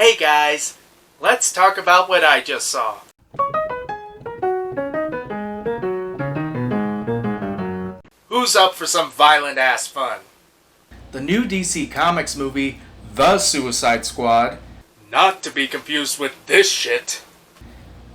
Hey guys, let's talk about what I just saw. Who's up for some violent ass fun? The new DC Comics movie, The Suicide Squad, Not to be confused with this shit.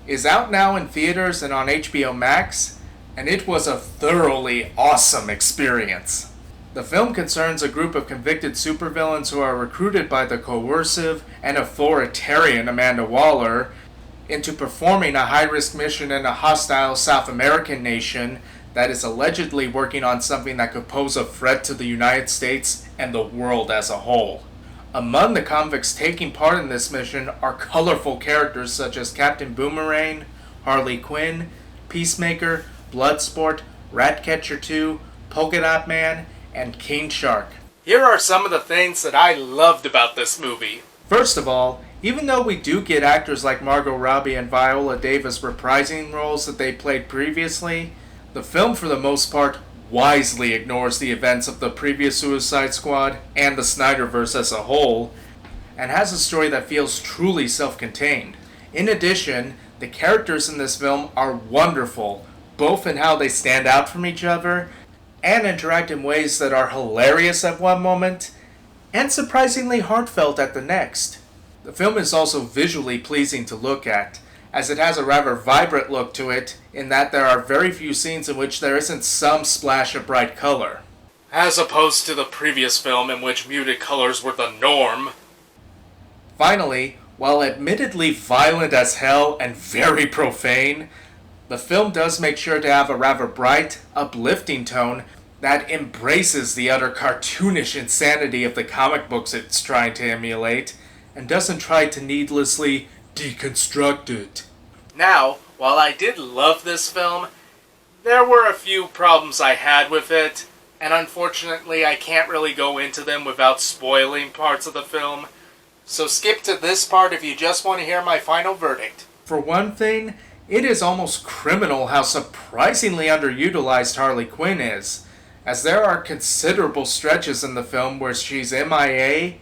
is out now in theaters and on HBO Max, and it was a thoroughly awesome experience. The film concerns a group of convicted supervillains who are recruited by the coercive and authoritarian Amanda Waller into performing a high-risk mission in a hostile South American nation that is allegedly working on something that could pose a threat to the United States and the world as a whole. Among the convicts taking part in this mission are colorful characters such as Captain Boomerang, Harley Quinn, Peacemaker, Bloodsport, Ratcatcher 2, Polka Dot Man, and King Shark. Here are some of the things that I loved about this movie. First of all, even though we do get actors like Margot Robbie and Viola Davis reprising roles that they played previously, the film for the most part wisely ignores the events of the previous Suicide Squad and the Snyderverse as a whole, and has a story that feels truly self-contained. In addition, the characters in this film are wonderful, both in how they stand out from each other, and interact in ways that are hilarious at one moment, and surprisingly heartfelt at the next. The film is also visually pleasing to look at, as it has a rather vibrant look to it, in that there are very few scenes in which there isn't some splash of bright color. As opposed to the previous film in which muted colors were the norm. Finally, while admittedly violent as hell and very profane, the film does make sure to have a rather bright, uplifting tone that embraces the utter cartoonish insanity of the comic books it's trying to emulate, and doesn't try to needlessly deconstruct it. Now, while I did love this film, there were a few problems I had with it, and unfortunately I can't really go into them without spoiling parts of the film, so skip to this part if you just want to hear my final verdict. For one thing, it is almost criminal how surprisingly underutilized Harley Quinn is, as there are considerable stretches in the film where she's MIA,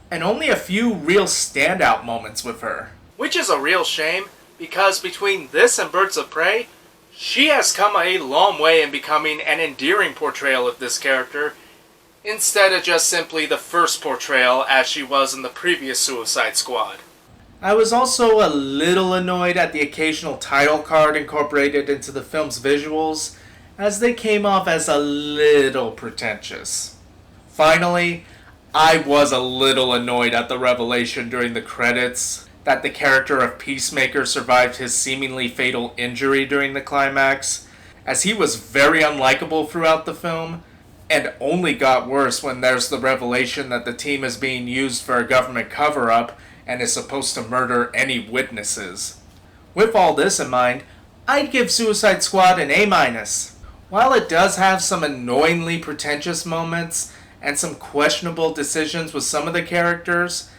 and only a few real standout moments with her. Which is a real shame, because between this and Birds of Prey, she has come a long way in becoming an endearing portrayal of this character, instead of just simply the first portrayal as she was in the previous Suicide Squad. I was also a little annoyed at the occasional title card incorporated into the film's visuals, as they came off as a little pretentious. Finally, I was a little annoyed at the revelation during the credits that the character of Peacemaker survived his seemingly fatal injury during the climax, as he was very unlikable throughout the film, and only got worse when there's the revelation that the team is being used for a government cover-up and is supposed to murder any witnesses. With all this in mind, I'd give Suicide Squad an A-. While it does have some annoyingly pretentious moments and some questionable decisions with some of the characters,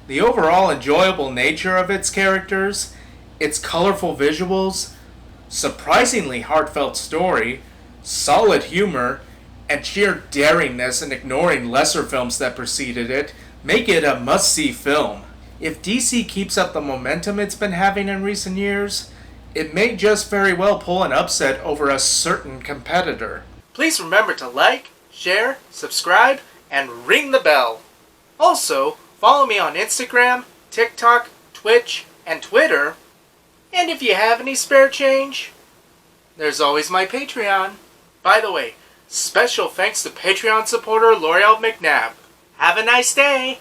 the overall enjoyable nature of its characters, its colorful visuals, surprisingly heartfelt story, solid humor, and sheer daringness in ignoring lesser films that preceded it make it a must-see film. If DC keeps up the momentum it's been having in recent years, it may just very well pull an upset over a certain competitor. Please remember to like, share, subscribe, and ring the bell. Also, follow me on Instagram, TikTok, Twitch, and Twitter. And if you have any spare change, there's always my Patreon. By the way, special thanks to Patreon supporter L'Oreal McNabb. Have a nice day!